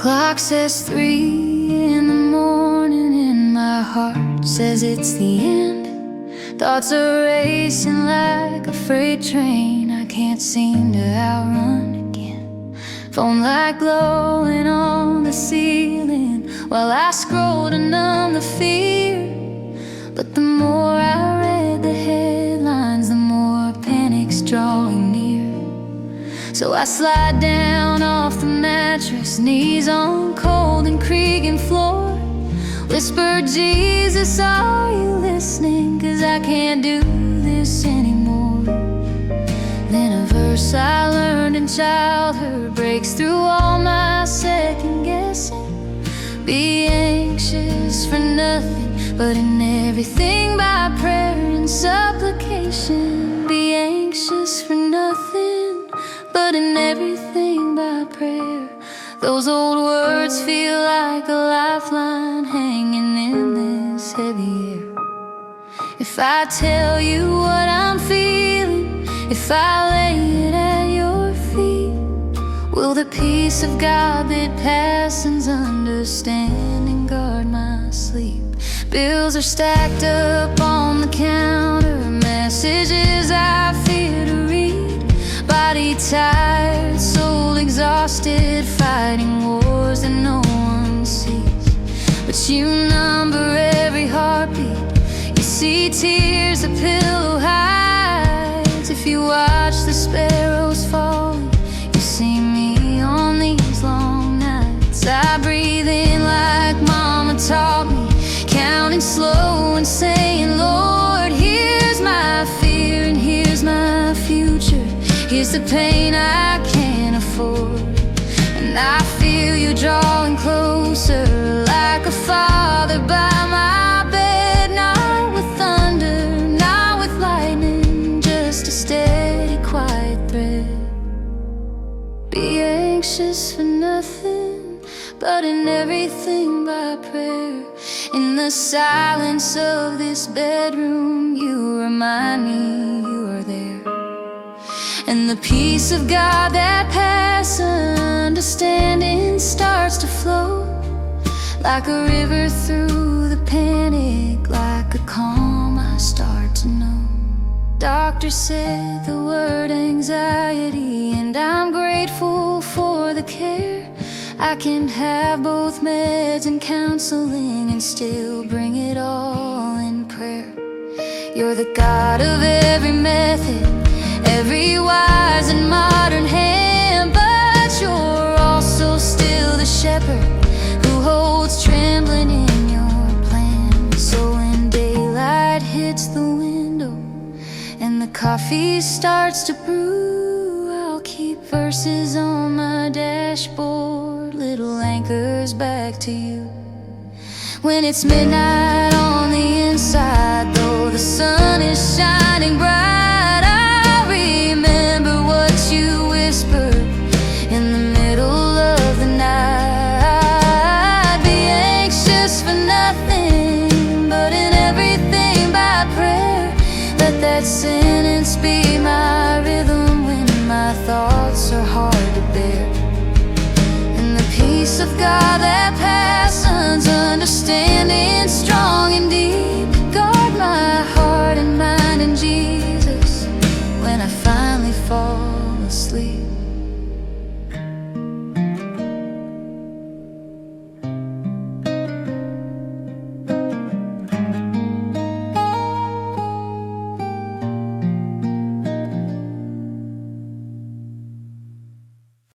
clock says 3 in the morning and my heart says it's the end. Thoughts are racing like a freight train I can't seem to outrun again. Phone light glowing on the ceiling while I scroll to numb the fear. But the more I read the headlines, the more panic's drawing near. So I slide down off the mattress, knees on cold and creaking floor. Whisper, Jesus, are you listening? 'Cause I can't do this anymore. Then a verse I learned in childhood breaks through all my second guessing. Be anxious for nothing, but in everything by prayer and supplication. Be anxious for nothing, but in everything by prayer. Those old words feel like a lifeline hanging in this heavy air. If I tell you what I'm feeling, if I lay it at your feet, will the peace of God that passes understanding guard my sleep? Bills are stacked up on the counter, messages I fear to read. Body tired, soul exhausted, fighting wars that no one sees. But you number every heartbeat, you see tears a pillow hides. If you watch the sparrows falling, you see me on these long nights. I breathe in like mama taught me, counting slow and saying, Lord, here's my fear and here's my future. Here's the pain I can't afford. And I feel you drawing closer, like a father by my bed. Not with thunder, not with lightning, just a steady, quiet thread. Be anxious for nothing, but in everything by prayer. In the silence of this bedroom, you remind me you are there. And the peace of God that passes understanding starts to flow, like a river through the panic, like a calm I start to know. Doctor said the word anxiety, and I'm grateful for the care. I can have both meds and counseling and still bring it all in prayer. You're the God of every method, every wise and modern hand, but you're also still the shepherd who holds trembling in your plan. So when daylight hits the window and the coffee starts to brew, I'll keep verses on my dashboard, little anchors back to you. When it's midnight on the inside, though the sun is shining bright, I remember what you whispered in the middle of the night. Be anxious for nothing, but in everything by prayer. Let that sentence be my rhythm when my thoughts are hard to bear. And the peace of God that